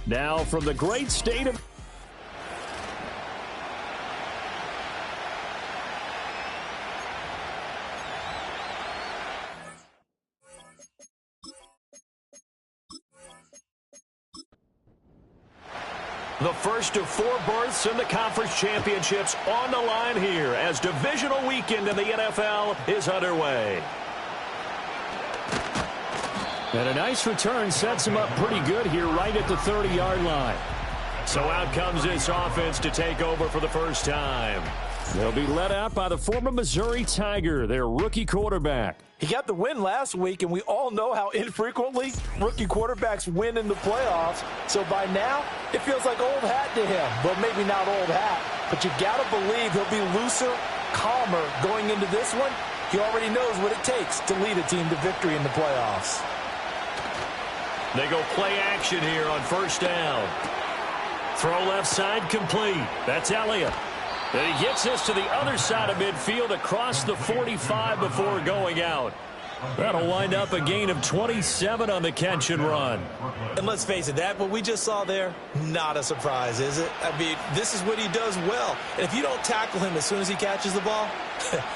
Now from the great state of... The first of 4 berths in the conference championships on the line here as divisional weekend in the NFL is underway. And a nice return sets him up pretty good here right at the 30-yard line. So out comes this offense to take over for the first time. They'll be led out by the former Missouri Tiger, their rookie quarterback. He got the win last week, and we all know how infrequently rookie quarterbacks win in the playoffs. So by now, it feels like old hat to him. Well, maybe not old hat, but you got to believe he'll be looser, calmer going into this one. He already knows what it takes to lead a team to victory in the playoffs. They go play action here on first down. Throw left side complete. That's Elliott. And he gets this to the other side of midfield across the 45 before going out. That'll wind up a gain of 27 on the catch and run. And let's face it, that what we just saw there, not a surprise, is it? I mean, this is what he does well. And if you don't tackle him as soon as he catches the ball,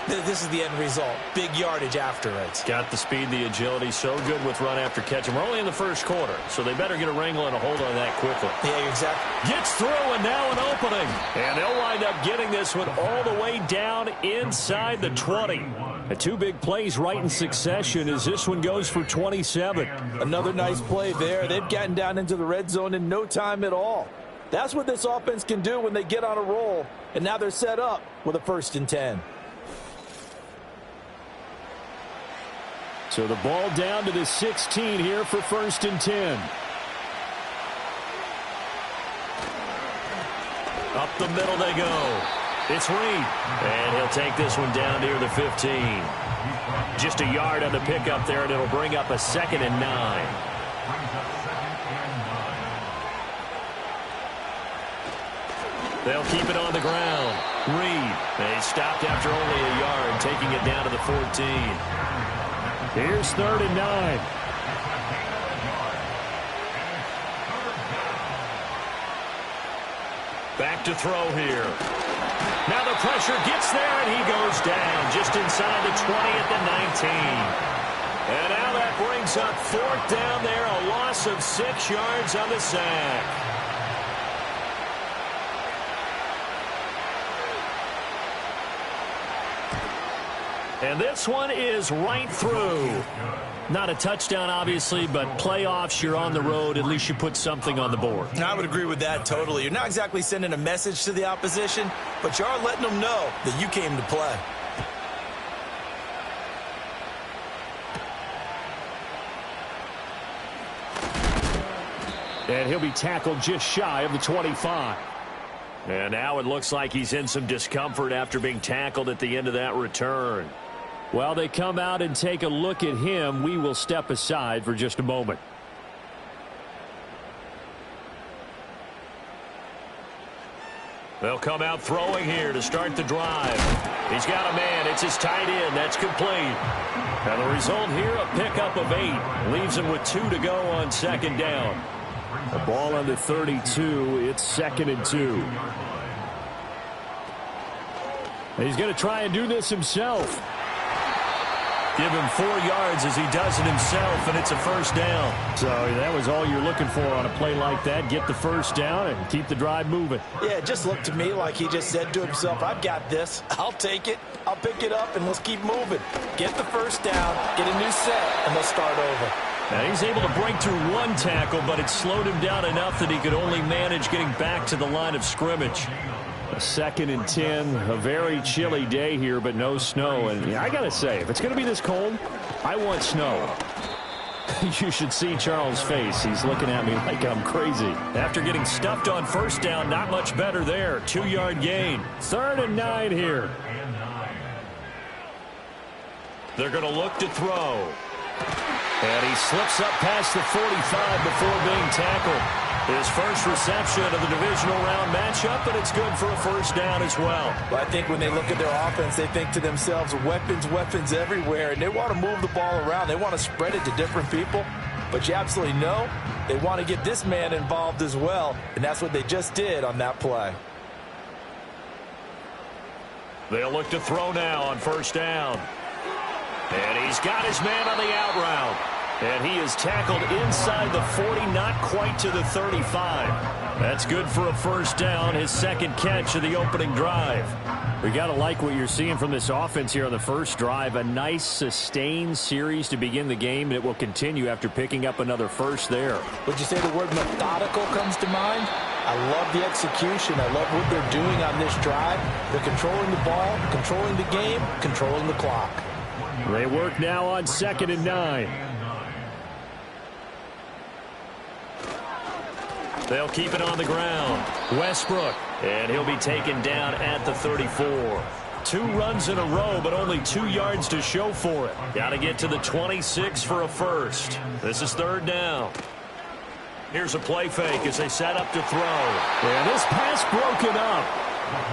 this is the end result. Big yardage after it. Got the speed, the agility, so good with run after catch. And we're only in the first quarter, so they better get a wrangle and a hold on that quickly. Yeah, exactly. Gets through, and now an opening. And they'll wind up getting this one all the way down inside the 20. The 2 big plays right in succession as this one goes for 27. Another nice play there. They've gotten down into the red zone in no time at all. That's what this offense can do when they get on a roll. And now they're set up with a 1st and 10. So the ball down to the 16 here for 1st and 10. Up the middle they go. It's Reed. And he'll take this one down near the 15. Just a yard on the pickup there, and it'll bring up a 2nd and 9. They'll keep it on the ground. Reed. They stopped after only a yard, taking it down to the 14. Here's 3rd and 9. Back to throw here. Now the pressure gets there, and he goes down just inside the 20 at the 19. And now that brings up 4th down there, a loss of 6 yards on the sack. And this one is right through. Not a touchdown, obviously, but playoffs, you're on the road. At least you put something on the board. I would agree with that totally. You're not exactly sending a message to the opposition, but you are letting them know that you came to play. And he'll be tackled just shy of the 25. And now it looks like he's in some discomfort after being tackled at the end of that return. While they come out and take a look at him, we will step aside for just a moment. They'll come out throwing here to start the drive. He's got a man. It's his tight end. That's complete. And the result here, a pickup of 8. Leaves him with 2 to go on 2nd down. The ball on the 32. It's 2nd and 2. He's going to try and do this himself. Give him 4 yards as he does it himself, and it's a 1st down. So that was all you're looking for on a play like that. Get the 1st down and keep the drive moving. Yeah, it just looked to me like he just said to himself, I've got this. I'll take it. I'll pick it up, and let's keep moving. Get the 1st down, get a new set, and they'll start over. Now he's able to break through 1 tackle, but it slowed him down enough that he could only manage getting back to the line of scrimmage. A 2nd and 10, a very chilly day here, but no snow. And I got to say, if it's going to be this cold, I want snow. You should see Charles' face. He's looking at me like I'm crazy. After getting stuffed on 1st down, not much better there. 2-yard gain. 3rd and 9 here. They're going to look to throw. And he slips up past the 45 before being tackled. His first reception of the divisional round matchup, and it's good for a 1st down as well. But I think when they look at their offense, they think to themselves, weapons, weapons everywhere, and they want to move the ball around. They want to spread it to different people. but you absolutely know they want to get this man involved as well, and that's what they just did on that play. They'll look to throw now on first down. And he's got his man on the out route. And he is tackled inside the 40, not quite to the 35. That's good for a first down, his second catch of the opening drive. We got to like what you're seeing from this offense here on the first drive. A nice, sustained series to begin the game, and it will continue after picking up another first there. Would you say the word methodical comes to mind? I love the execution. I love what they're doing on this drive. They're controlling the ball, controlling the game, controlling the clock. They work now on 2nd and 9. They'll keep it on the ground. Westbrook, and he'll be taken down at the 34. 2 runs in a row, but only 2 yards to show for it. Got to get to the 26 for a first. This is 3rd down. Here's a play fake as they set up to throw. And this pass broken up.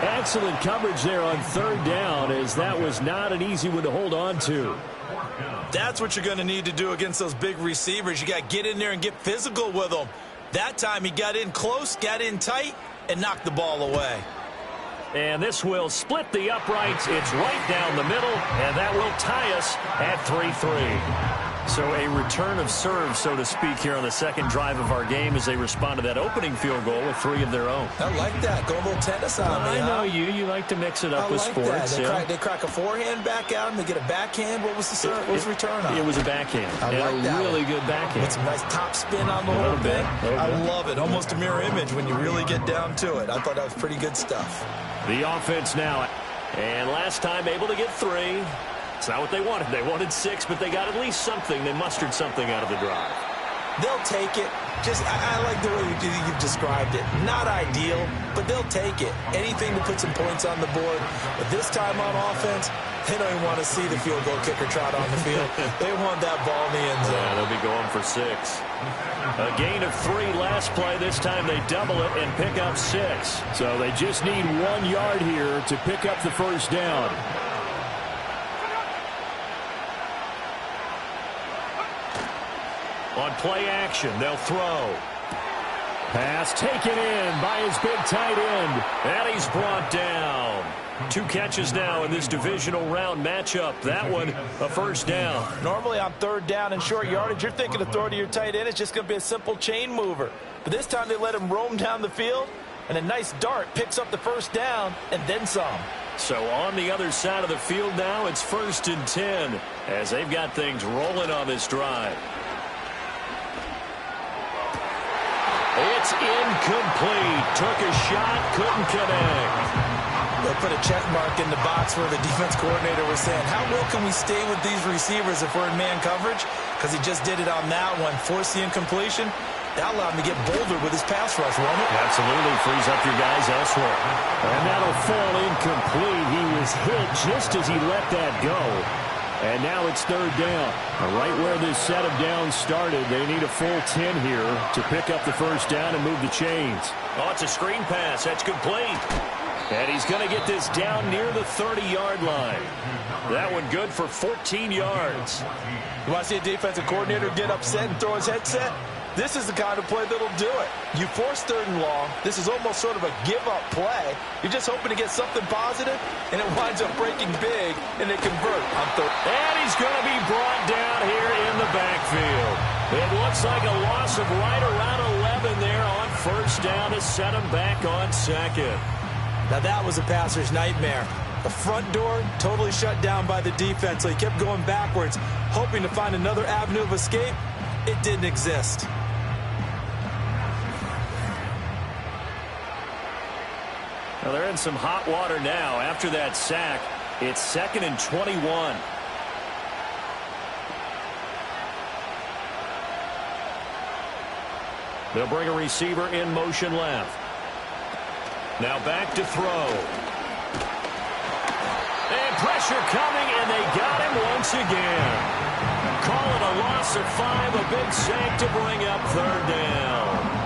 Excellent coverage there on 3rd down, as that was not an easy one to hold on to. That's what you're going to need to do against those big receivers. You got to get in there and get physical with them. That time he got in close, got in tight, and knocked the ball away. And this will split the uprights. It's right down the middle, and that will tie us at 3-3. So a return of serve, so to speak, here on the second drive of our game as they respond to that opening field goal with 3 of their own. I like that. Go a little tennis on me. I know you like to mix it up with sports. They crack a forehand back at him. They get a backhand. What was the return on? It was a backhand. I like that. Really good backhand. With some nice top spin on the whole thing. I love it. Almost a mirror image when you really get down to it. I thought that was pretty good stuff. The offense now. And last time able to get 3. It's not what they wanted. They wanted 6, but they got at least something. They mustered something out of the drive. They'll take it. I like the way you've described it. Not ideal, but they'll take it. Anything to put some points on the board. But this time on offense, they don't even want to see the field goal kicker trot on the field. They want that ball in the end zone. Yeah, they'll be going for 6. A gain of 3 last play. This time they double it and pick up 6. So they just need 1 yard here to pick up the first down. On play action, they'll throw. Pass taken in by his big tight end. And he's brought down. 2 catches now in this divisional round matchup. That one, a first down. Normally on 3rd down and short yardage, you're thinking of throwing to your tight end. It's just going to be a simple chain mover. But this time they let him roam down the field, and a nice dart picks up the first down and then some. So on the other side of the field now, it's 1st and 10 as they've got things rolling on this drive. It's incomplete. Took a shot, couldn't connect. They'll put a check mark in the box where the defense coordinator was saying, how well can we stay with these receivers if we're in man coverage? Because he just did it on that one. Force the incompletion. That allowed him to get bolder with his pass rush, won't it? Absolutely. Frees up your guys elsewhere. And that'll fall incomplete. He was hit just as he let that go. And now it's 3rd down. Right where this set of downs started, they need a full 10 here to pick up the first down and move the chains. Oh, it's a screen pass. That's complete. And he's going to get this down near the 30-yard line. That one good for 14 yards. You want to see a defensive coordinator get upset and throw his headset? This is the kind of play that'll do it. You force 3rd and long. This is almost sort of a give-up play. You're just hoping to get something positive, and it winds up breaking big, and they convert on 3rd. And he's going to be brought down here in the backfield. It looks like a loss of right around 11 there on first down to set him back on 2nd. Now that was a passer's nightmare. The front door totally shut down by the defense, so he kept going backwards, hoping to find another avenue of escape. It didn't exist. Well, they're in some hot water now after that sack. It's 2nd and 21. They'll bring a receiver in motion left. Now back to throw. And pressure coming, and they got him once again. Call it a loss of 5, a big sack to bring up 3rd down.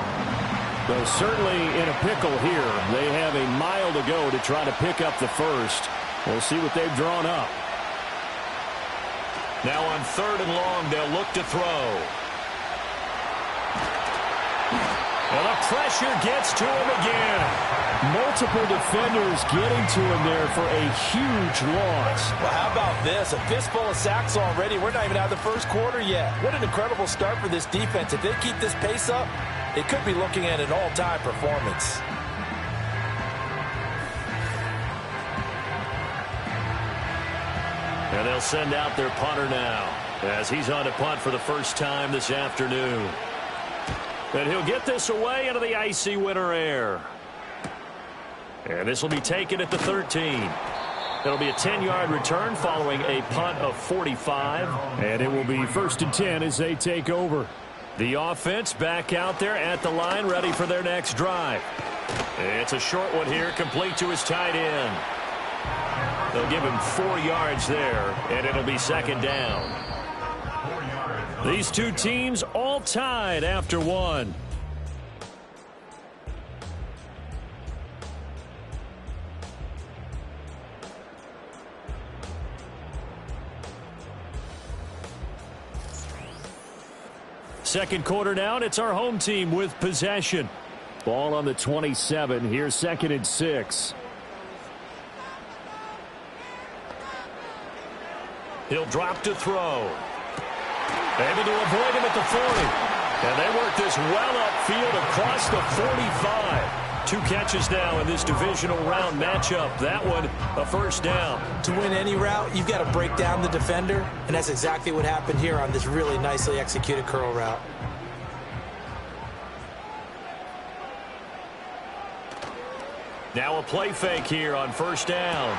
Well, certainly in a pickle here. They have a mile to go to try to pick up the first. We'll see what they've drawn up. Now on 3rd and long, they'll look to throw. And the pressure gets to him again. Multiple defenders getting to him there for a huge loss. Well, how about this? A fistful of sacks already. We're not even out of the first quarter yet. What an incredible start for this defense. If they keep this pace up, they could be looking at an all-time performance. And they'll send out their punter now as he's on to punt for the first time this afternoon. And he'll get this away into the icy winter air. And this will be taken at the 13. It'll be a 10-yard return following a punt of 45. And it will be 1st and 10 as they take over. The offense back out there at the line, ready for their next drive. It's a short one here, complete to his tight end. They'll give him 4 yards there, and it'll be 2nd down. These two teams all tied after one. Second quarter now, and it's our home team with possession. Ball on the 27. Here's 2nd and 6. He'll drop to throw. Able to avoid him at the 40. And they work this well upfield across the 45. 2 catches now in this divisional round matchup. That one, a 1st down. To win any route, you've got to break down the defender, and that's exactly what happened here on this really nicely executed curl route. Now a play fake here on 1st down.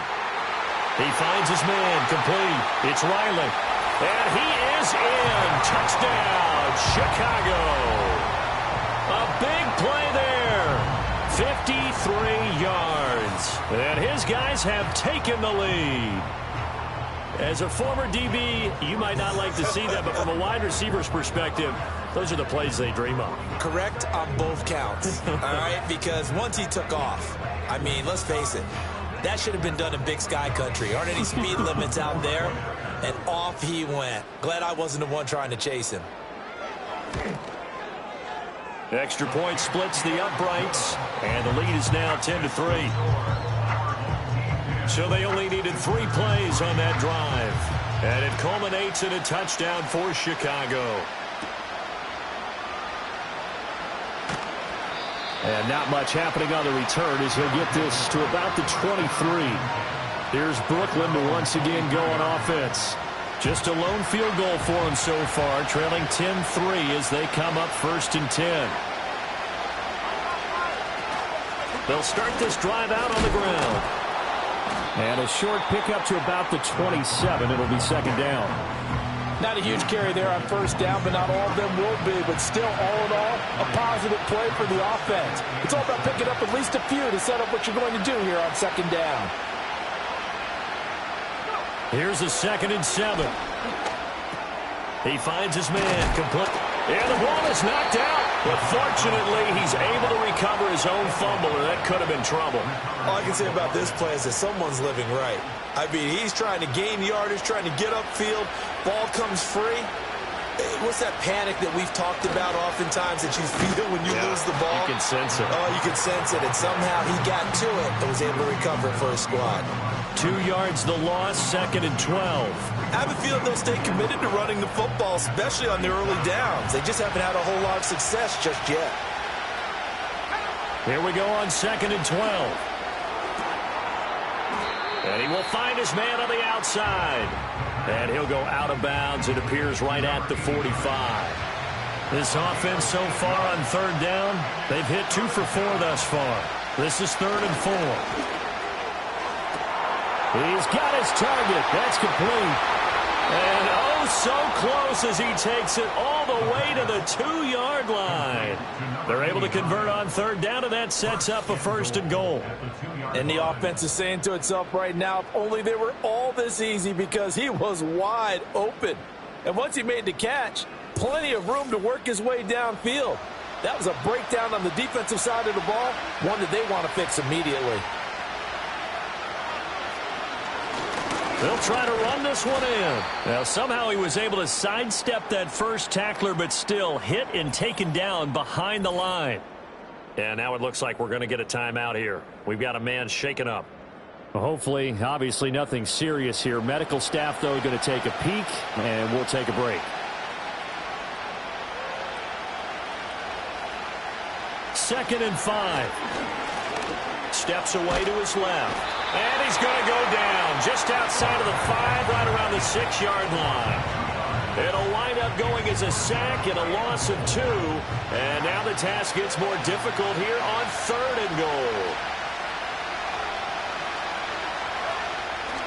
He finds his man complete. It's Riley. And he is in. Touchdown, Chicago. A big play there. 53 yards. And his guys have taken the lead. As a former DB, you might not like to see that, but from a wide receiver's perspective, those are the plays they dream of. Correct on both counts, all right? Because once he took off, I mean, let's face it, that should have been done in Big Sky Country. Aren't any speed limits out there? And off he went. Glad I wasn't the one trying to chase him. Extra point splits the uprights, and the lead is now 10-3. So they only needed 3 plays on that drive. And it culminates in a touchdown for Chicago. And not much happening on the return as he'll get this to about the 23. Here's Brooklyn to once again go on offense. Just a lone field goal for him so far, trailing 10-3 as they come up 1st and 10. They'll start this drive out on the ground. And a short pickup to about the 27. It'll be 2nd down. Not a huge carry there on 1st down, but not all of them will be. But still, all in all, a positive play for the offense. It's all about picking up at least a few to set up what you're going to do here on 2nd down. Here's a 2nd and 7. He finds his man complete. And the ball is knocked out. But fortunately, he's able to recover his own fumble, and that could have been trouble. All I can say about this play is that someone's living right. I mean, he's trying to gain yardage, trying to get upfield. Ball comes free. What's that panic that we've talked about oftentimes that you feel when you lose the ball? You can sense it. Oh, you can sense it. And somehow he got to it and was able to recover it for his squad. 2 yards the loss, 2nd and 12. I have a feeling they'll stay committed to running the football, especially on the early downs. They just haven't had a whole lot of success just yet. Here we go on 2nd and 12. And he will find his man on the outside. And he'll go out of bounds. It appears right at the 45. This offense so far on 3rd down, they've hit 2 for 4 thus far. This is 3rd and 4. He's got his target. That's complete. And oh, so close as he takes it all the way to the 2-yard line. They're able to convert on 3rd down, and that sets up a 1st and goal. And the offense is saying to itself right now, if only they were all this easy, because he was wide open. And once he made the catch, plenty of room to work his way downfield. That was a breakdown on the defensive side of the ball, one that they want to fix immediately. They'll try to run this one in. Now, somehow he was able to sidestep that first tackler, but still hit and taken down behind the line. And now it looks like we're going to get a timeout here. We've got a man shaken up. Well, hopefully, obviously nothing serious here. Medical staff, though, going to take a peek, and we'll take a break. Second and 5. Steps away to his left. And he's going to go down just outside of the 5, right around the 6-yard line. It'll wind up going as a sack and a loss of 2. And now the task gets more difficult here on 3rd and goal.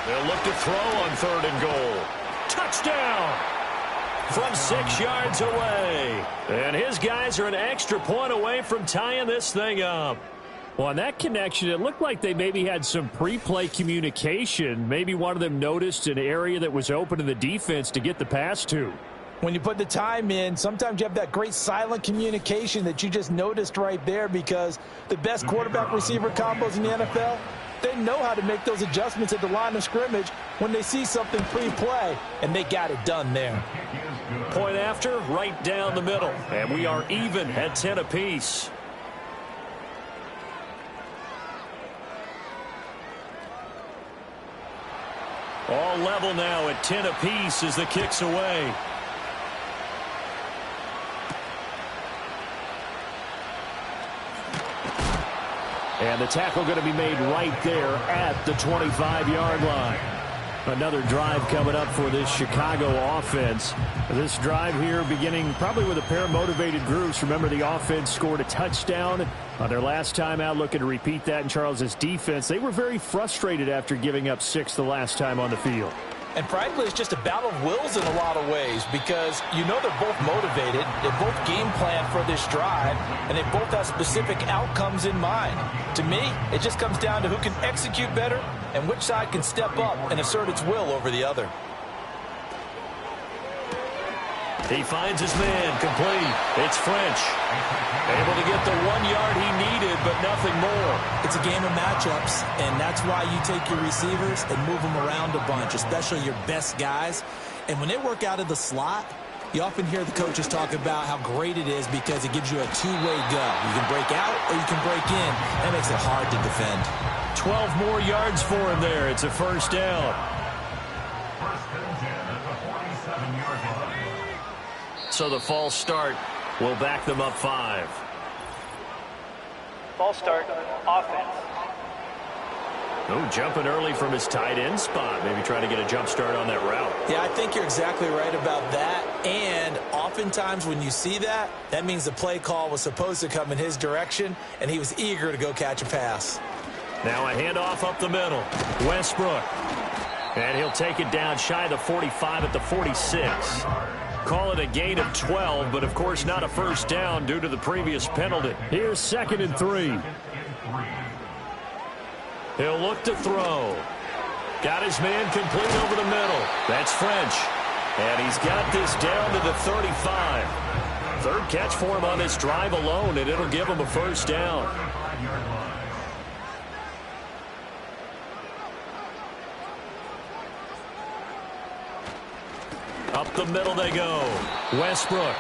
They'll look to throw on 3rd and goal. Touchdown! From 6 yards away. And his guys are an extra point away from tying this thing up. Well, on that connection, it looked like they maybe had some pre-play communication. Maybe one of them noticed an area that was open in the defense to get the pass to. When you put the time in, sometimes you have that great silent communication that you just noticed right there, because the best quarterback-receiver combos in the NFL, they know how to make those adjustments at the line of scrimmage when they see something pre-play, and they got it done there. Point after, right down the middle. And we are even at 10 apiece. All level now at 10 apiece as the kick's away. And the tackle going to be made right there at the 25-yard line. Another drive coming up for this Chicago offense. This drive here beginning probably with a pair of motivated groups. Remember, the offense scored a touchdown on their last time out, looking to repeat that in Charles' defense. They were very frustrated after giving up 6 the last time on the field. And frankly, it's just a battle of wills in a lot of ways, because you know they're both motivated, they both game plan for this drive, and they both have specific outcomes in mind. To me, it just comes down to who can execute better and which side can step up and assert its will over the other. He finds his man, complete. It's French. Able to get the 1 yard he needed, but nothing more. It's a game of matchups, and that's why you take your receivers and move them around a bunch, especially your best guys. And when they work out of the slot, you often hear the coaches talk about how great it is because it gives you a two-way go. You can break out or you can break in. That makes it hard to defend. 12 more yards for him there. It's a first down. So the false start will back them up 5. False start, offense. Oh, jumping early from his tight end spot. Maybe trying to get a jump start on that route. Yeah, I think you're exactly right about that. And oftentimes when you see that, that means the play call was supposed to come in his direction, and he was eager to go catch a pass. Now a handoff up the middle. Westbrook. And he'll take it down shy of the 45 at the 46. Call it a gain of 12, but of course not a first down due to the previous penalty. Here's 2nd and 3. He'll look to throw. Got his man complete over the middle. That's French. And he's got this down to the 35. Third catch for him on this drive alone, and it'll give him a first down. Up the middle they go. Westbrook.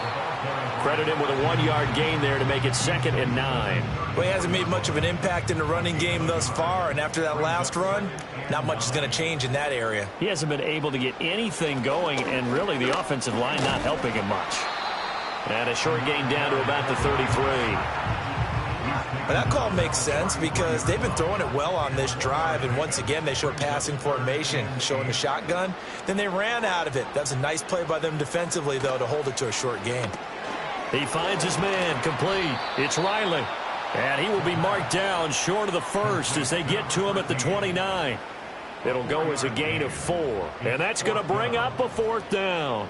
Credit him with a 1 yard gain there to make it 2nd and 9. Well, he hasn't made much of an impact in the running game thus far, and after that last run, not much is going to change in that area. He hasn't been able to get anything going, and really the offensive line not helping him much. And a short gain down to about the 33. But that call makes sense because they've been throwing it well on this drive, and once again they showed passing formation, showing the shotgun. Then they ran out of it. That's a nice play by them defensively, though, to hold it to a short gain. He finds his man complete. It's Riley. And he will be marked down short of the first as they get to him at the 29. It'll go as a gain of 4. And that's going to bring up a 4th down.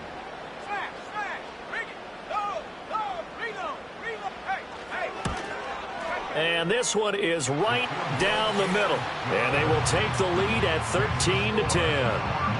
And this one is right down the middle. And they will take the lead at 13-10.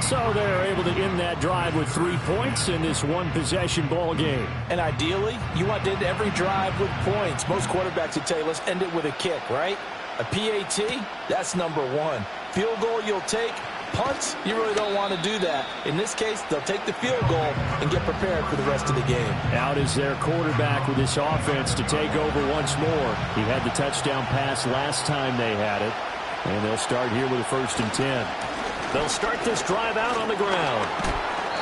So they're able to end that drive with 3 points in this one-possession ball game. And ideally, you want to end every drive with points. Most quarterbacks would tell you, let's end it with a kick, right? A PAT, that's number 1. Field goal you'll take, Punts, you really don't want to do that. In this case, they'll take the field goal and get prepared for the rest of the game. Out is their quarterback with this offense to take over once more. He had the touchdown pass last time they had it. And they'll start here with a 1st and 10. They'll start this drive out on the ground.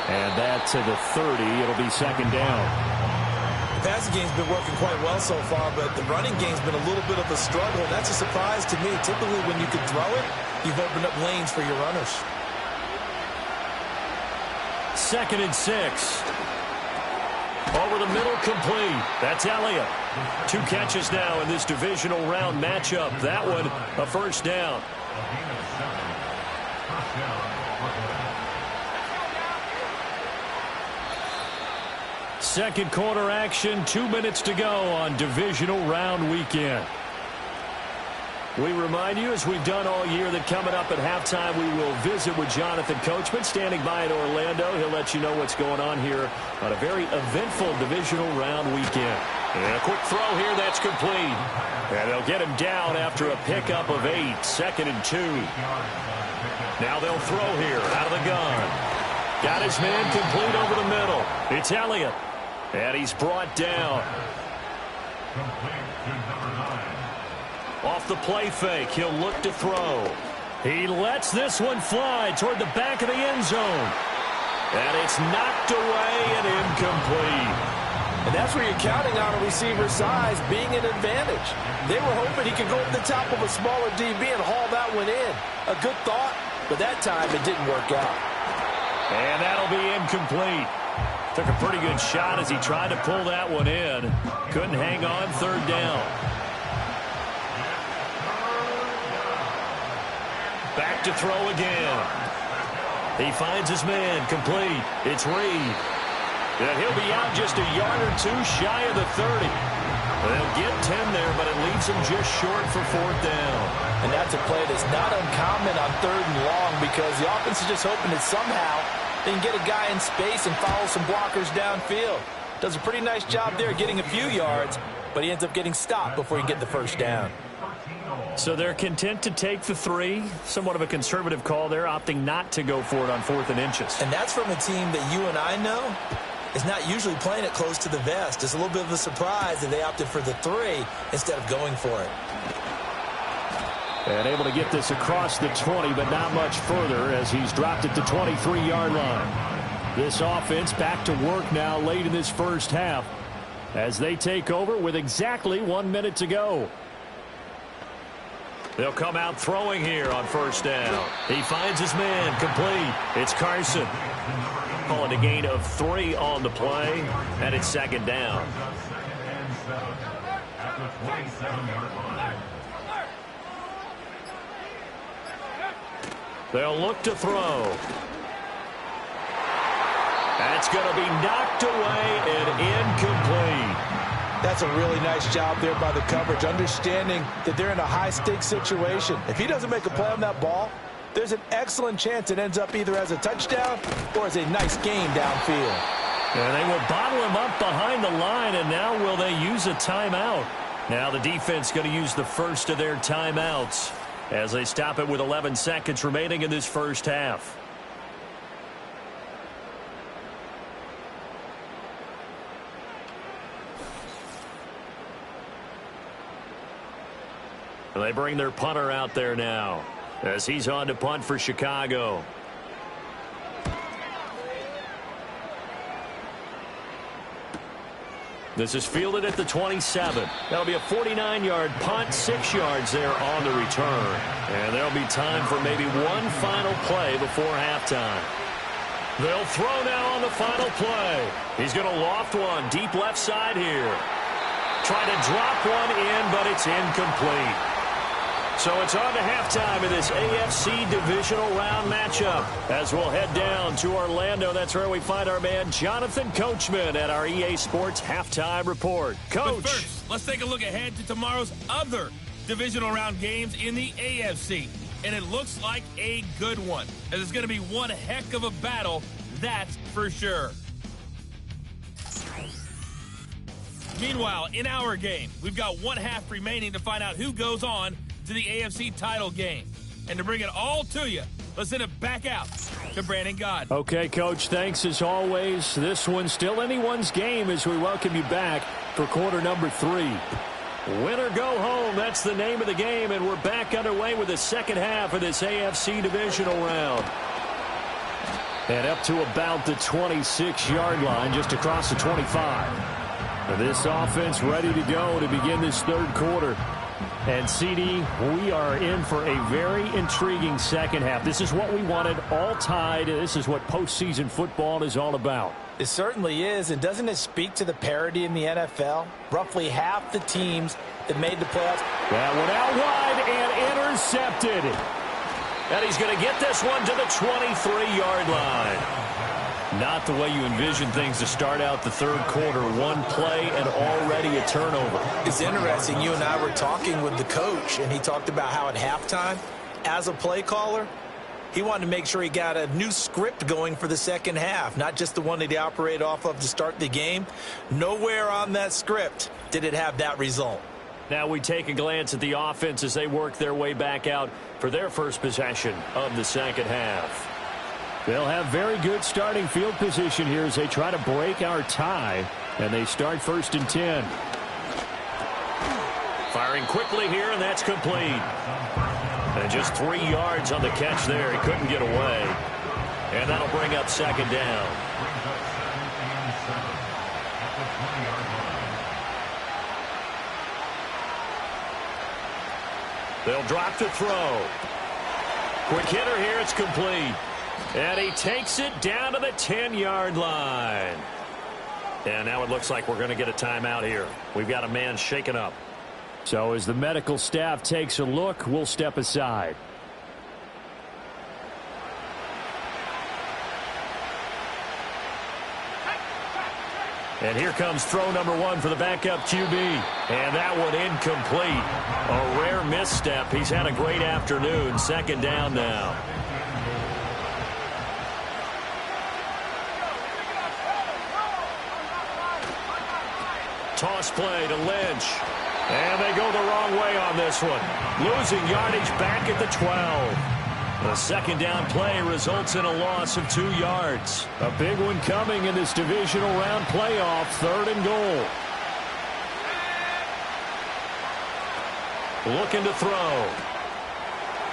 And that to the 30. It'll be 2nd down. The passing game's been working quite well so far, but the running game's been a little bit of a struggle. And that's a surprise to me. Typically, when you can throw it, you've opened up lanes for your runners. 2nd and 6. Over the middle, complete. That's Elliott. 2 catches now in this divisional round matchup. That one, a 1st down. Second quarter action, 2 minutes to go on divisional round weekend. We remind you, as we've done all year, that coming up at halftime, we will visit with Jonathan Coachman, standing by in Orlando. He'll let you know what's going on here on a very eventful divisional round weekend. And a quick throw here, that's complete. And they'll get him down after a pickup of 8, 2nd and 2. Now they'll throw here, out of the gun. Got his man complete over the middle. It's Elliott. And he's brought down. Off the play fake, he'll look to throw. He lets this one fly toward the back of the end zone. And it's knocked away and incomplete. And that's where you're counting on a receiver's size being an advantage. They were hoping he could go over the top of a smaller DB and haul that one in. A good thought, but that time it didn't work out. And that'll be incomplete. Took a pretty good shot as he tried to pull that one in. Couldn't hang on, 3rd down. Back to throw again. He finds his man, complete. It's Reed. And he'll be out just a yard or 2 shy of the 30. They'll get 10 there, but it leaves him just short for 4th down. And that's a play that's not uncommon on 3rd and long, because the offense is just hoping that somehow they can get a guy in space and follow some blockers downfield. Does a pretty nice job there getting a few yards, but he ends up getting stopped before he can get the 1st down. So they're content to take the 3. Somewhat of a conservative call there, opting not to go for it on 4th and inches. And that's from a team that you and I know is not usually playing it close to the vest. It's a little bit of a surprise that they opted for the 3 instead of going for it. And able to get this across the 20, but not much further as he's dropped at the 23-yard line. This offense back to work now late in this first half as they take over with exactly 1 minute to go. They'll come out throwing here on 1st down. He finds his man, complete. It's Carson. Calling a gain of 3 on the play, and it's 2nd down. They'll look to throw. That's going to be knocked away and incomplete. That's a really nice job there by the coverage, understanding that they're in a high-stakes situation. If he doesn't make a play on that ball, there's an excellent chance it ends up either as a touchdown or as a nice gain downfield. And they will bottle him up behind the line, and now will they use a timeout? Now the defense going to use the first of their timeouts as they stop it with 11 seconds remaining in this first half. And they bring their punter out there now as he's on to punt for Chicago. This is fielded at the 27. That'll be a 49-yard punt, 6 yards there on the return. And there'll be time for maybe one final play before halftime. They'll throw now on the final play. He's going to loft one deep left side here. Trying to drop one in, but it's incomplete. So it's on to halftime in this AFC divisional round matchup. As we'll head down to Orlando, that's where we find our man Jonathan Coachman at our EA Sports Halftime Report. Coach. But first, let's take a look ahead to tomorrow's other divisional round games in the AFC. And it looks like a good one, as it's going to be one heck of a battle, that's for sure. Meanwhile, in our game, we've got one half remaining to find out who goes on to the AFC title game. And to bring it all to you, Let's send it back out to Brandon Gaudin. Okay, Coach, thanks as always. This one's still anyone's game as we welcome you back for quarter number 3. Win or go home, that's the name of the game, and we're back underway with the second half of this AFC divisional round. And up to about the 26-yard line, just across the 25. This offense ready to go to begin this third quarter. And, CD, we are in for a very intriguing second half. This is what we wanted, all tied. This is what postseason football is all about. It certainly is, and doesn't it speak to the parity in the NFL? Roughly half the teams that made the playoffs. That one out wide and intercepted. And he's going to get this one to the 23-yard line. Not the way you envision things to start out the third quarter. One play and already a turnover. It's interesting. You and I were talking with the coach, and he talked about how at halftime, as a play caller, he wanted to make sure he got a new script going for the second half, not just the one that he operated off of to start the game. Nowhere on that script did it have that result. Now we take a glance at the offense as they work their way back out for their first possession of the second half. They'll have very good starting field position here as they try to break our tie, and they start 1st and 10. Firing quickly here, and that's complete. And just 3 yards on the catch there. He couldn't get away. And that'll bring up second down. They'll drop to throw. Quick hitter here. It's complete. And he takes it down to the 10-yard line. And now it looks like we're going to get a timeout here. We've got a man shaken up. So as the medical staff takes a look, we'll step aside. And here comes throw number 1 for the backup QB. And that one incomplete. A rare misstep. He's had a great afternoon. Second down now. Toss play to Lynch. And they go the wrong way on this one. Losing yardage back at the 12. The second down play results in a loss of 2 yards. A big one coming in this divisional round playoff. 3rd and goal. Looking to throw.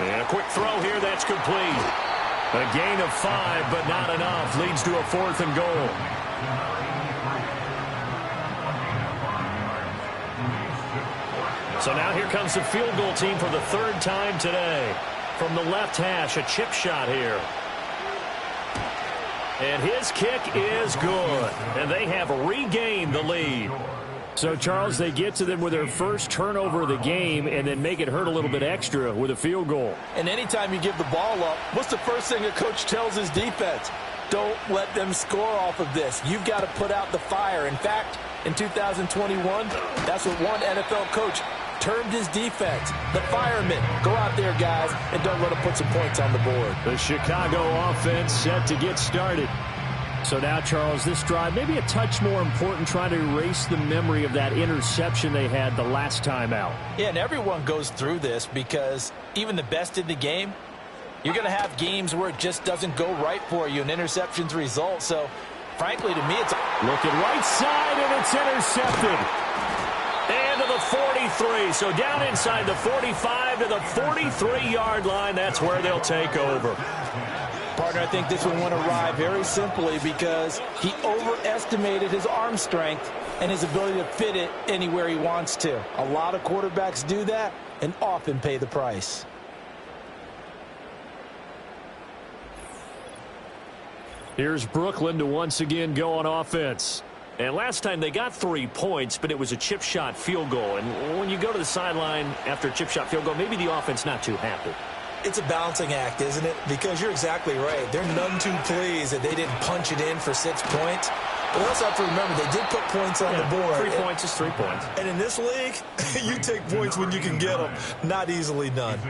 And a quick throw here. That's complete. A gain of 5, but not enough. Leads to a 4th and goal. So now here comes the field goal team for the 3rd time today. From the left hash, a chip shot here. And his kick is good. And they have regained the lead. So, Charles, they get to them with their first turnover of the game and then make it hurt a little bit extra with a field goal. And anytime you give the ball up, what's the first thing a coach tells his defense? Don't let them score off of this. You've got to put out the fire. In fact, in 2021, that's what one NFL coach termed his defense, the firemen. Go out there, guys, and don't let them put some points on the board. The Chicago offense set to get started. So now, Charles, this drive maybe a touch more important, trying to erase the memory of that interception they had the last time out. Yeah, and everyone goes through this because even the best in the game, you're going to have games where it just doesn't go right for you, and interceptions result. So, frankly, to me, it's looking right side, and it's intercepted. And to the 43. So down inside the 45 to the 43-yard line. That's where they'll take over. Partner, I think this one went awry very simply because he overestimated his arm strength and his ability to fit it anywhere he wants to. A lot of quarterbacks do that and often pay the price. Here's Brooklyn to once again go on offense. And last time they got 3 points, but it was a chip shot field goal. And when you go to the sideline after a chip shot field goal, maybe the offense not too happy. It's a balancing act, isn't it? Because you're exactly right. They're none too pleased that they didn't punch it in for 6 points. But we also have to remember they did put points on the board. 3 points is 3 points. And in this league, you take points when you can get them. Not easily done.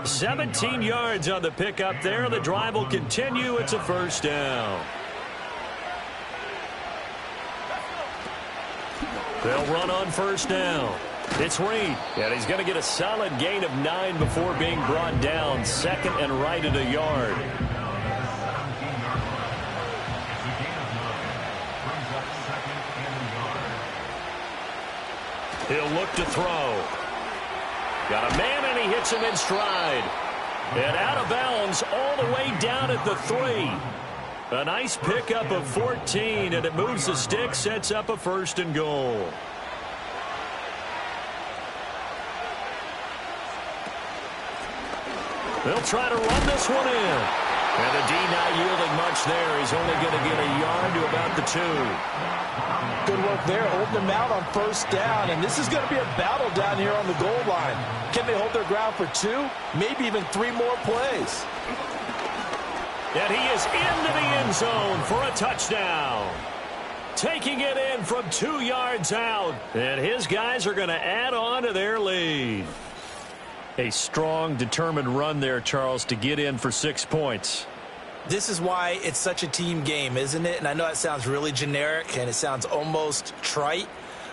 17 yards on the pickup there. The drive will continue. It's a first down. They'll run on first down. It's Reed, and he's going to get a solid gain of 9 before being brought down. Second and right at a yard. He'll look to throw. Got a man, and he hits him in stride. And out of bounds all the way down at the 3. A nice pickup of 14, and it moves the stick, sets up a 1st and goal. They'll try to run this one in. And the D not yielding much there. He's only going to get a yard to about the 2. Good work there, holding them out on 1st down. And this is going to be a battle down here on the goal line. Can they hold their ground for 2? Maybe even 3 more plays. And he is into the end zone for a touchdown. Taking it in from 2 yards out. And his guys are going to add on to their lead. A strong, determined run there, Charles, to get in for 6 points. This is why it's such a team game, isn't it? And I know it sounds really generic and it sounds almost trite,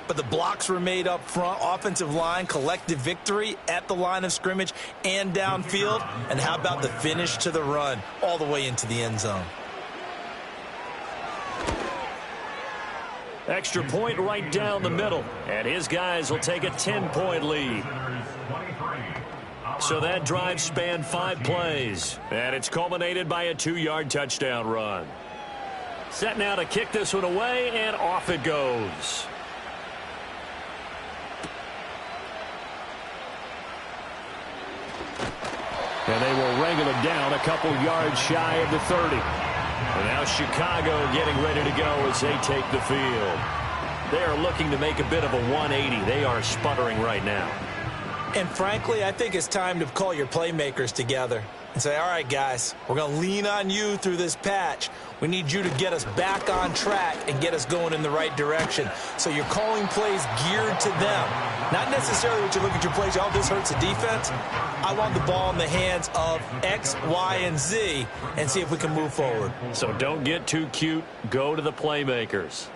but the blocks were made up front, offensive line, collective victory at the line of scrimmage and downfield. And how about the finish to the run all the way into the end zone? Extra point right down the middle, and his guys will take a 10-point lead. So that drive spanned 5 plays, and it's culminated by a 2-yard touchdown run. Set now to kick this one away, and off it goes. And they will wrangle it down a couple yards shy of the 30. And now Chicago getting ready to go as they take the field. They are looking to make a bit of a 180. They are sputtering right now. And frankly, I think it's time to call your playmakers together and say, all right, guys, we're going to lean on you through this patch. We need you to get us back on track and get us going in the right direction. So you're calling plays geared to them. Not necessarily what you look at your plays, oh, this hurts the defense. I want the ball in the hands of X, Y, and Z and see if we can move forward. So don't get too cute. Go to the playmakers.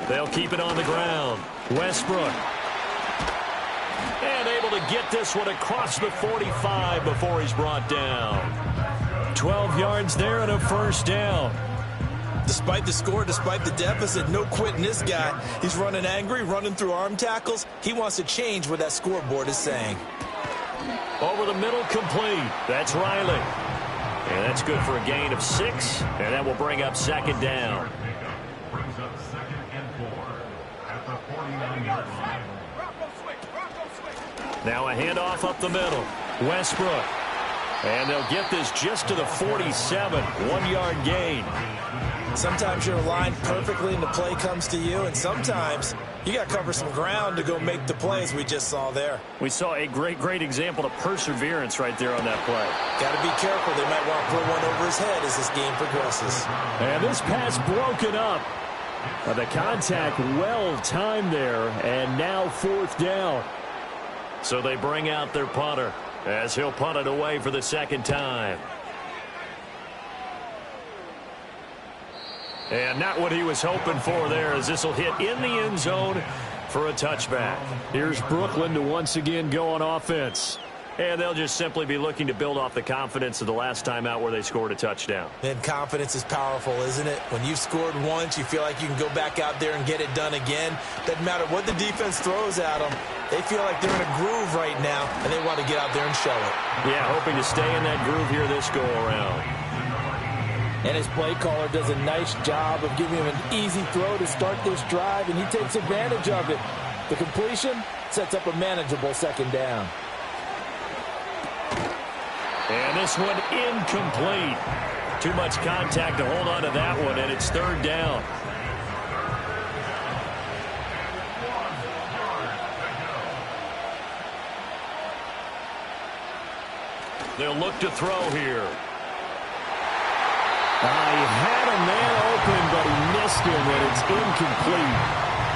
They'll keep it on the ground. Westbrook. And able to get this one across the 45 before he's brought down. 12 yards there and a 1st down. Despite the score, despite the deficit, no quitting this guy. He's running angry, running through arm tackles. He wants to change what that scoreboard is saying. Over the middle, complete. That's Riley. And that's good for a gain of 6. And that will bring up 2nd down. Brings up 2nd and 4 at the 49-yard line. Now a handoff up the middle. Westbrook. And they'll get this just to the 47. 1-yard gain. Sometimes you're aligned perfectly and the play comes to you, and sometimes you got to cover some ground to go make the plays we just saw there. We saw a great example of perseverance right there on that play. Got to be careful. They might want to put one over his head as this game progresses. And this pass broken up. The contact well timed there, and now 4th down. So they bring out their punter as he'll punt it away for the 2nd time. And not what he was hoping for there, as this will hit in the end zone for a touchback. Here's Brooklyn to once again go on offense. And they'll just simply be looking to build off the confidence of the last time out where they scored a touchdown. And confidence is powerful, isn't it? When you've scored once, you feel like you can go back out there and get it done again. Doesn't matter what the defense throws at them. They feel like they're in a groove right now, and they want to get out there and show it. Yeah, hoping to stay in that groove here this go-around. And his play caller does a nice job of giving him an easy throw to start this drive, and he takes advantage of it. The completion sets up a manageable 2nd down. And this one incomplete. Too much contact to hold on to that one, and it's 3rd down. They'll look to throw here. He had a man open, but he missed him, and it's incomplete.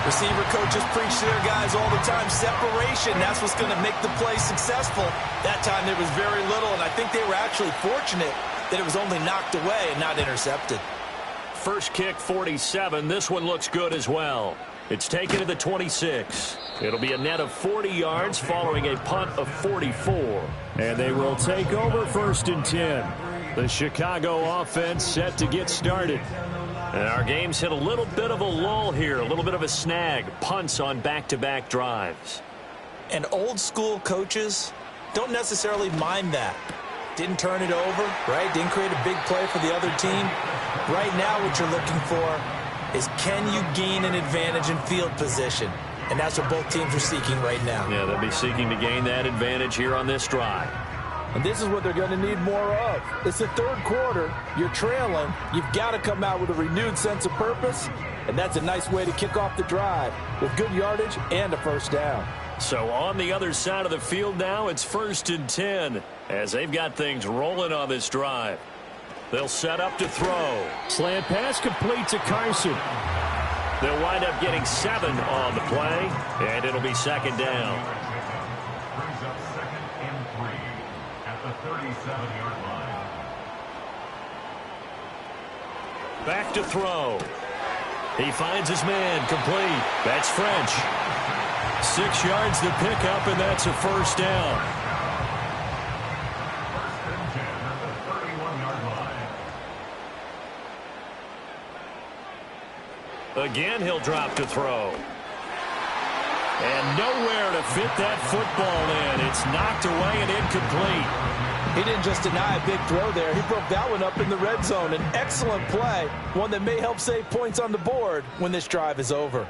Receiver coaches preach to their guys all the time. Separation, that's what's going to make the play successful. That time there was very little, and I think they were actually fortunate that it was only knocked away and not intercepted. First kick, 47. This one looks good as well. It's taken to the 26. It'll be a net of 40 yards following a punt of 44. And they will take over 1st and 10. The Chicago offense set to get started. And our game's hit a little bit of a lull here, a little bit of a snag. Punts on back-to-back drives. And old-school coaches don't necessarily mind that. Didn't turn it over, right? Didn't create a big play for the other team. Right now what you're looking for is, can you gain an advantage in field position? And that's what both teams are seeking right now. Yeah, they'll be seeking to gain that advantage here on this drive. And this is what they're going to need more of. It's the 3rd quarter. You're trailing. You've got to come out with a renewed sense of purpose. And that's a nice way to kick off the drive with good yardage and a 1st down. So on the other side of the field now, it's 1st and 10 as they've got things rolling on this drive. They'll set up to throw. Slant pass complete to Carson. They'll wind up getting 7 on the play, and it'll be 2nd down. Brings up 2nd and 3 at the 37-yard line. Back to throw. He finds his man, complete. That's French. 6 yards to pick up, and that's a 1st down. 1st and 10 at the 31-yard line. Again, he'll drop to throw. And nowhere to fit that football in. It's knocked away and incomplete. He didn't just deny a big throw there. He broke that one up in the red zone. An excellent play, one that may help save points on the board when this drive is over.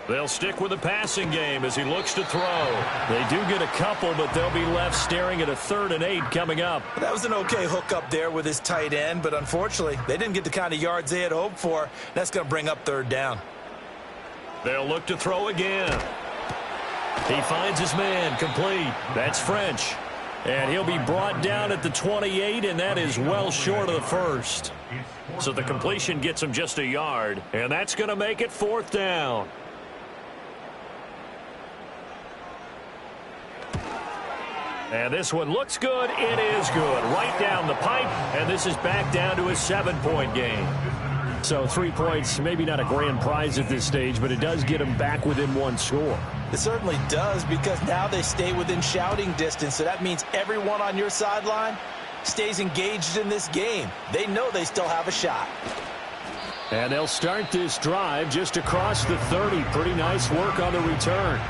They'll stick with the passing game as he looks to throw. They do get a couple, but they'll be left staring at a 3rd and 8 coming up. That was an okay hook up there with his tight end, but unfortunately, they didn't get the kind of yards they had hoped for. That's going to bring up 3rd down. They'll look to throw again. He finds his man, complete. That's French. And he'll be brought down at the 28, and that is well short of the 1st. So the completion gets him just a yard, and that's going to make it 4th down. And this one looks good. It is good. Right down the pipe, and this is back down to a 7-point game. So 3 points, maybe not a grand prize at this stage, but it does get them back within 1 score. It certainly does, because now they stay within shouting distance, so that means everyone on your sideline stays engaged in this game. They know they still have a shot. And they'll start this drive just across the 30. Pretty nice work on the return.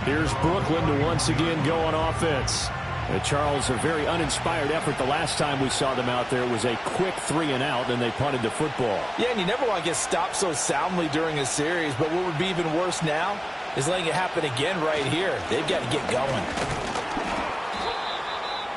Here's Brooklyn to once again go on offense. Charles, a very uninspired effort the last time we saw them out there. It was a quick 3-and-out, and they punted the football. Yeah, and you never want to get stopped so soundly during a series, but what would be even worse now is letting it happen again right here. They've got to get going.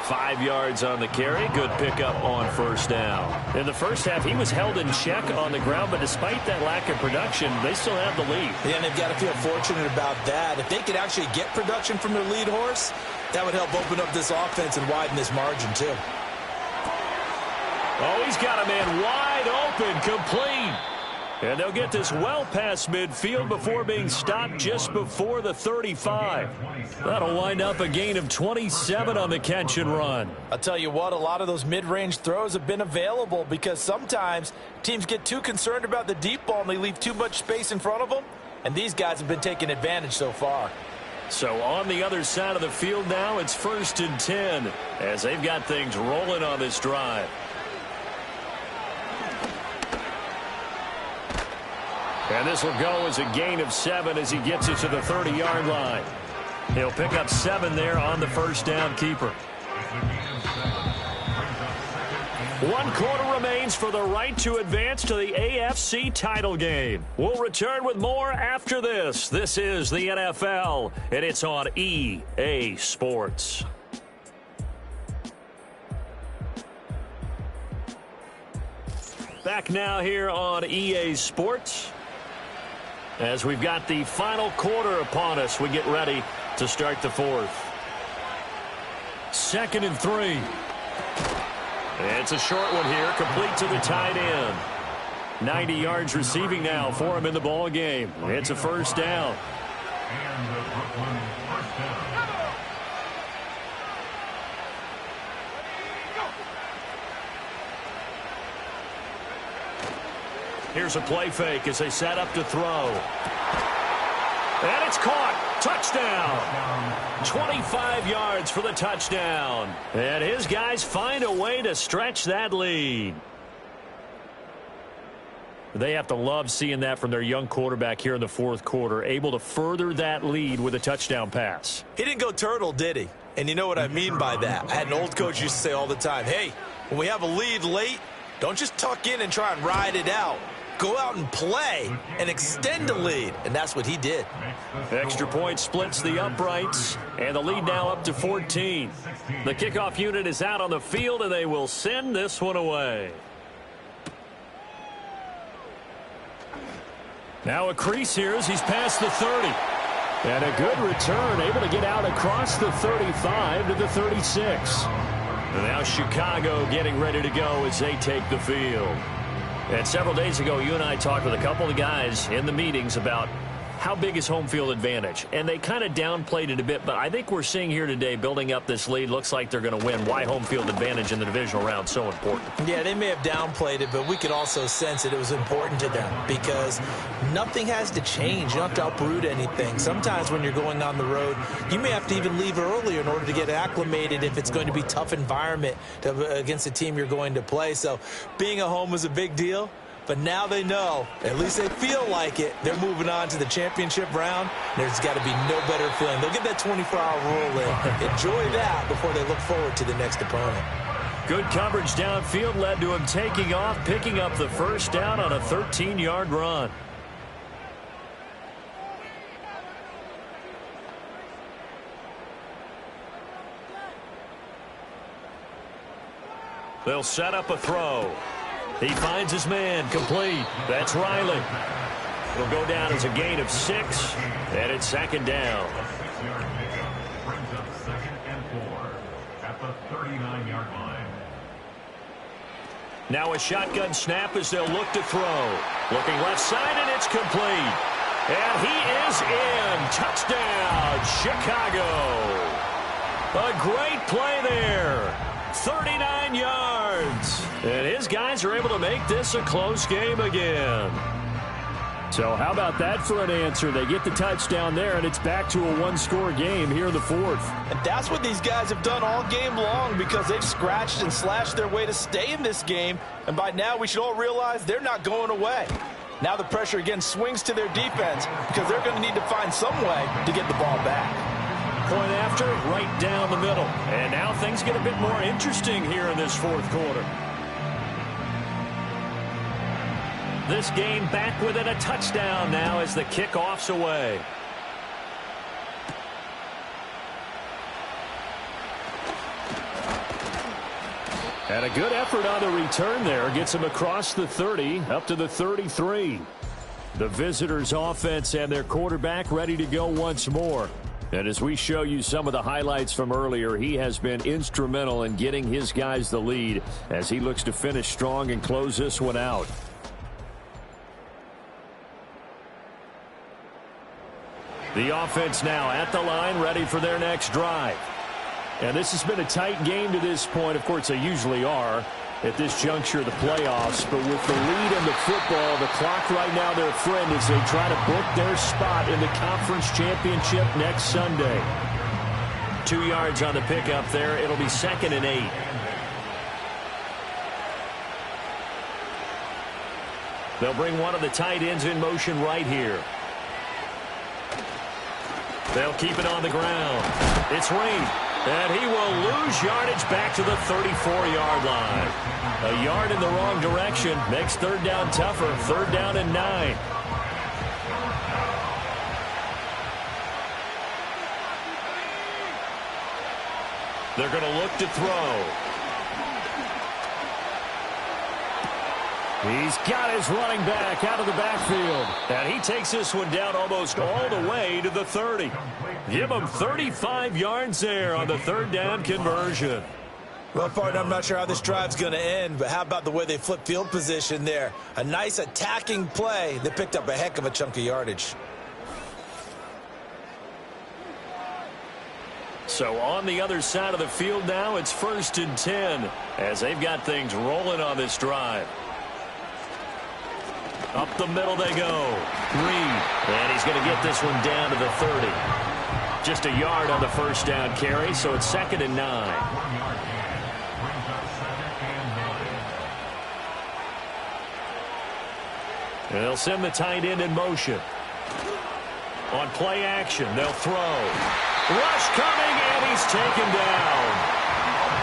5 yards on the carry. Good pickup on 1st down. In the first half, he was held in check on the ground, but despite that lack of production, they still have the lead. Yeah, and they've got to feel fortunate about that. If they could actually get production from their lead horse, that would help open up this offense and widen this margin, too. Oh, he's got a man wide open, complete. And they'll get this well past midfield before being stopped just before the 35. That'll wind up a gain of 27 on the catch and run. I'll tell you what, a lot of those mid-range throws have been available because sometimes teams get too concerned about the deep ball and they leave too much space in front of them. And these guys have been taking advantage so far. So on the other side of the field now, it's 1st and 10 as they've got things rolling on this drive. And this will go as a gain of 7 as he gets it to the 30-yard line. He'll pick up 7 there on the 1st down keeper. 1 quarter remains for the right to advance to the AFC title game. We'll return with more after this. This is the NFL, and it's on EA Sports. Back now here on EA Sports. As we've got the final quarter upon us, we get ready to start the 4th. 2nd and 3. It's a short one here, complete to the tight end. 90 yards receiving now for him in the ball game. It's a 1st down. And the Brooklyn 1st down. Here's a play fake as they set up to throw. And it's caught. Touchdown. 25 yards for the touchdown. And his guys find a way to stretch that lead. They have to love seeing that from their young quarterback here in the fourth quarter, able to further that lead with a touchdown pass. He didn't go turtle, did he? And you know what I mean by that. I had an old coach used to say all the time, hey, when we have a lead late, don't just tuck in and try and ride it out. Go out and play and extend the lead. And that's what he did. Extra point splits the uprights, and the lead now up to 14. The kickoff unit is out on the field, and they will send this one away. Now a crease here as he's past the 30. And a good return, able to get out across the 35 to the 36. And now Chicago getting ready to go as they take the field. And several days ago, you and I talked with a couple of guys in the meetings about how big is home field advantage. And they kind of downplayed it a bit, but I think we're seeing here today, building up this lead, looks like they're going to win. Why home field advantage in the divisional round so important? Yeah, they may have downplayed it, but we could also sense that it was important to them because nothing has to change. You don't have to uproot anything. Sometimes when you're going on the road, you may have to even leave earlier in order to get acclimated if it's going to be a tough environment against the team you're going to play. So being at home was a big deal. But now they know, at least they feel like it, they're moving on to the championship round. There's got to be no better feeling. They'll get that 24-hour rule in. Enjoy that before they look forward to the next opponent. Good coverage downfield led to him taking off, picking up the first down on a 13-yard run. They'll set up a throw. He finds his man, complete. That's Riley. It'll go down as a gain of 6, and it's second down. Brings up 2nd and 4 at the 39-yard line. Now a shotgun snap as they'll look to throw. Looking left side, and it's complete. And he is in. Touchdown, Chicago. A great play there. 39 yards. And his guys are able to make this a close game again. So how about that for an answer? They get the touchdown there, and it's back to a one-score game here in the fourth. And that's what these guys have done all game long because they've scratched and slashed their way to stay in this game. And by now, we should all realize they're not going away. Now the pressure again swings to their defense because they're going to need to find some way to get the ball back. Point after, right down the middle. And now things get a bit more interesting here in this fourth quarter. This game back within a touchdown now as the kickoff's away. And a good effort on the return there. Gets him across the 30, up to the 33. The visitors' offense and their quarterback ready to go once more. And as we show you some of the highlights from earlier, he has been instrumental in getting his guys the lead as he looks to finish strong and close this one out. The offense now at the line, ready for their next drive. And this has been a tight game to this point. Of course, they usually are at this juncture of the playoffs. But with the lead in the football, the clock right now their friend as they try to book their spot in the conference championship next Sunday. 2 yards on the pickup there. It'll be 2nd and 8. They'll bring one of the tight ends in motion right here. They'll keep it on the ground. It's Reed. And he will lose yardage back to the 34-yard line. A yard in the wrong direction makes third down tougher. 3rd down and 9. They're going to look to throw. He's got his running back out of the backfield. And he takes this one down almost all the way to the 30. Give him 35 yards there on the 3rd down conversion. Well, partner, I'm not sure how this drive's going to end, but how about the way they flip field position there? A nice attacking play that picked up a heck of a chunk of yardage. So on the other side of the field now, it's 1st and 10 as they've got things rolling on this drive. Up the middle they go. Reed. And he's going to get this one down to the 30. Just a yard on the first down carry, so it's 2nd and 9. They'll send the tight end in motion. On play action, they'll throw. Rush coming, and he's taken down.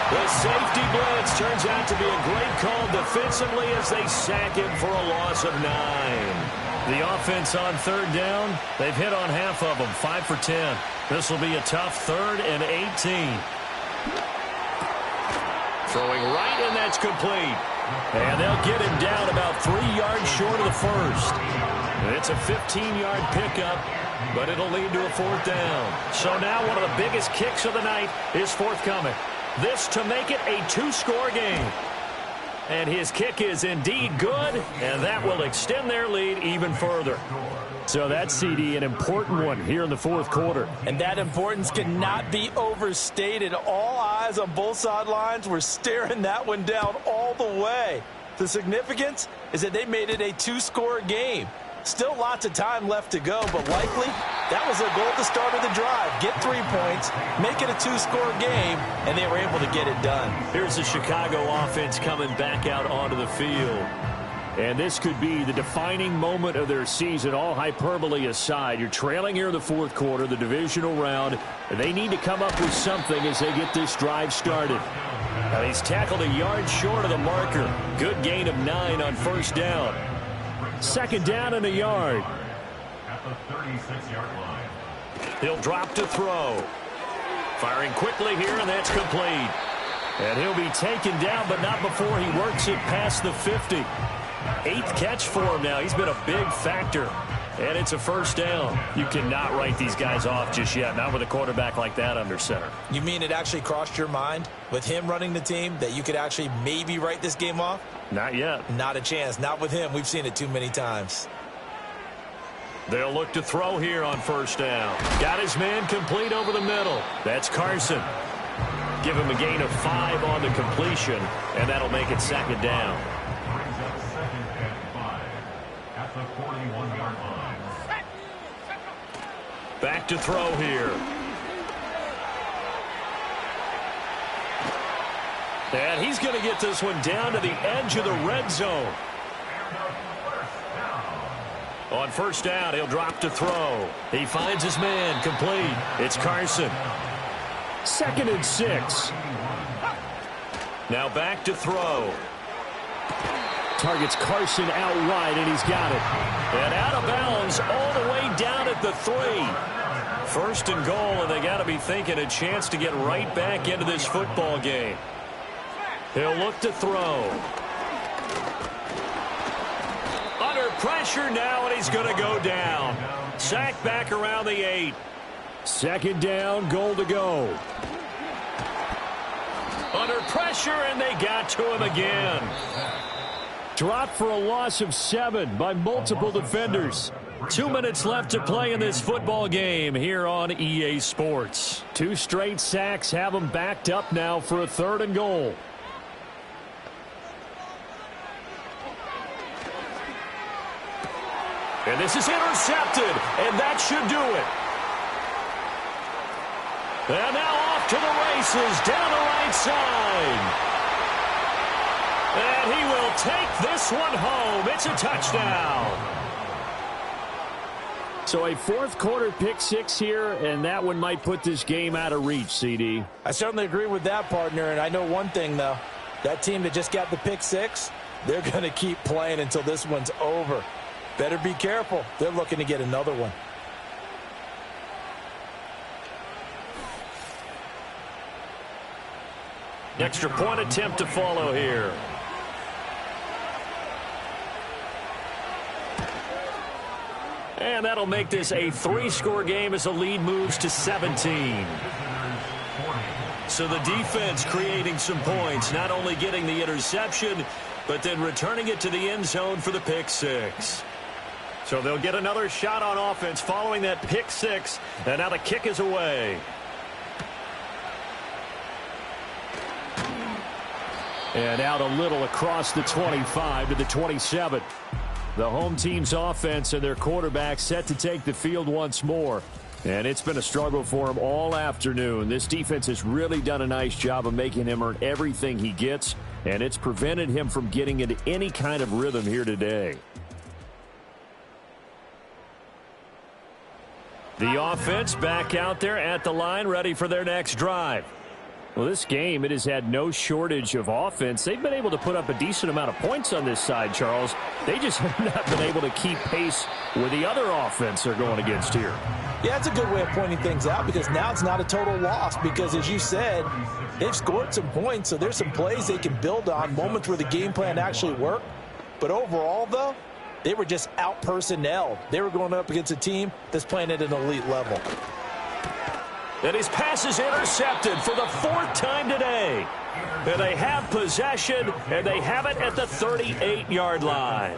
The safety blitz turns out to be a great call defensively as they sack him for a loss of 9. The offense on 3rd down, they've hit on half of them, 5 for 10. This will be a tough 3rd and 18. Throwing right, and that's complete. And they'll get him down about 3 yards short of the first. It's a 15-yard pickup, but it'll lead to a 4th down. So now one of the biggest kicks of the night is forthcoming. This to make it a 2-score game. And his kick is indeed good, and that will extend their lead even further. So that's, CD, an important one here in the 4th quarter. And that importance cannot be overstated. All eyes on both sidelines were staring that one down all the way. The significance is that they made it a 2-score game. Still lots of time left to go, but likely that was their goal at the start of the drive. Get 3 points, make it a 2-score game, and they were able to get it done. Here's the Chicago offense coming back out onto the field. And this could be the defining moment of their season, all hyperbole aside. You're trailing here in the 4th quarter, the divisional round, and they need to come up with something as they get this drive started. Now he's tackled a yard short of the marker. Good gain of 9 on 1st down. 2nd down and a yard. At the 36-yard line. He'll drop to throw. Firing quickly here, and that's complete. And he'll be taken down, but not before he works it past the 50. 8th catch for him now. He's been a big factor. And it's a 1st down. You cannot write these guys off just yet, not with a quarterback like that under center. You mean it actually crossed your mind with him running the team that you could actually maybe write this game off? Not yet. Not a chance. Not with him. We've seen it too many times. They'll look to throw here on 1st down. Got his man complete over the middle. That's Carson. Give him a gain of 5 on the completion, and that'll make it 2nd down. Brings up 2nd and 5 at the 41-yard line. Back to throw here. And he's going to get this one down to the edge of the red zone. On 1st down, he'll drop to throw. He finds his man complete. It's Carson. 2nd and 6. Now back to throw. Targets Carson out wide, and he's got it. And out of bounds all the way down at the 3. 1st and goal, and they got to be thinking a chance to get right back into this football game. He'll look to throw. Under pressure now, and he's going to go down. Sacked back around the 8. 2nd down, goal to go. Under pressure, and they got to him again. Dropped for a loss of 7 by multiple defenders. 2 minutes left to play in this football game here on EA Sports. 2 straight sacks have them backed up now for a 3rd and goal. And this is intercepted, and that should do it. And now off to the races down the right side. And he will take this one home. It's a touchdown. So a 4th quarter pick 6 here, and that one might put this game out of reach, CD. I certainly agree with that, partner, and I know one thing, though. That team that just got the pick 6, they're going to keep playing until this one's over. Better be careful. They're looking to get another one. Extra point attempt to follow here. And that'll make this a 3-score game as the lead moves to 17. So the defense creating some points, not only getting the interception, but then returning it to the end zone for the pick 6. So they'll get another shot on offense following that pick 6, and now the kick is away. And out a little across the 25 to the 27. The home team's offense and their quarterback set to take the field once more. And it's been a struggle for him all afternoon. This defense has really done a nice job of making him earn everything he gets, and it's prevented him from getting into any kind of rhythm here today. The offense back out there at the line, ready for their next drive. Well, this game, it has had no shortage of offense. They've been able to put up a decent amount of points on this side, Charles. They just have not been able to keep pace with the other offense they're going against here. Yeah, it's a good way of pointing things out because now it's not a total loss because, as you said, they've scored some points, so there's some plays they can build on, moments where the game plan actually worked. But overall, though, they were just out-personnelled. They were going up against a team that's playing at an elite level. And his pass is intercepted for the 4th time today. And they have possession, and they have it at the 38-yard line.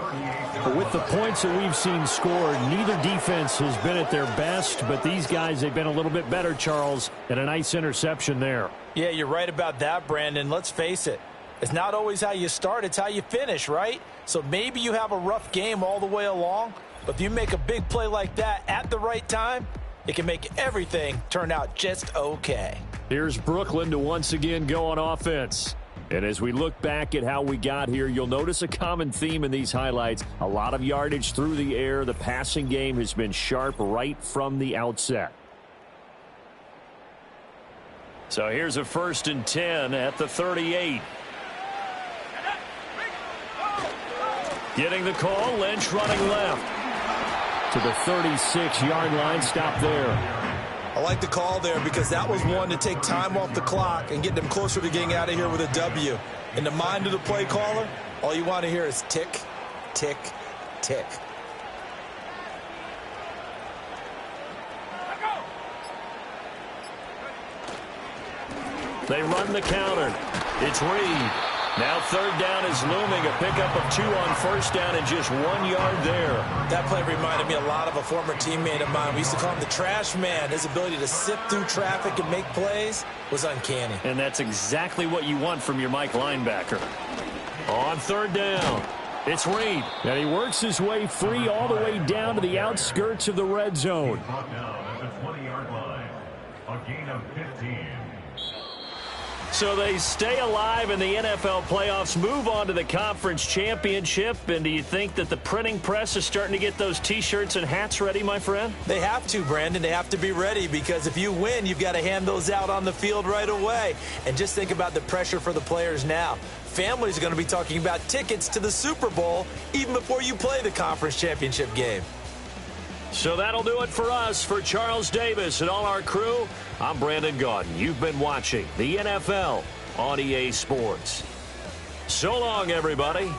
With the points that we've seen scored, neither defense has been at their best, but these guys, they've been a little bit better, Charles, and a nice interception there. Yeah, you're right about that, Brandon. Let's face it. It's not always how you start, it's how you finish, right? So maybe you have a rough game all the way along, but if you make a big play like that at the right time, it can make everything turn out just okay. Here's Brooklyn to once again go on offense. And as we look back at how we got here, you'll notice a common theme in these highlights. A lot of yardage through the air. The passing game has been sharp right from the outset. So here's a 1st and 10 at the 38. Getting the call, Lynch running left to the 36-yard line. Stop there. I like the call there because that was one to take time off the clock and get them closer to getting out of here with a W. In the mind of the play caller, all you want to hear is tick, tick, tick. They run the counter. It's Reed. Now 3rd down is looming. A pickup of 2 on 1st down and just 1 yard there. That play reminded me a lot of a former teammate of mine. We used to call him the trash man. His ability to sift through traffic and make plays was uncanny. And that's exactly what you want from your Mike linebacker. On 3rd down, it's Reed. And he works his way free all the way down to the outskirts of the red zone. Brought down at the 20-yard line. A gain of 15. So they stay alive in the NFL playoffs, move on to the conference championship. And do you think that the printing press is starting to get those T-shirts and hats ready, my friend? They have to, Brandon. They have to be ready because if you win, you've got to hand those out on the field right away. And just think about the pressure for the players now. Families are going to be talking about tickets to the Super Bowl even before you play the conference championship game. So that'll do it for us. For Charles Davis and all our crew, I'm Brandon Gaudin. You've been watching the NFL on EA Sports. So long, everybody.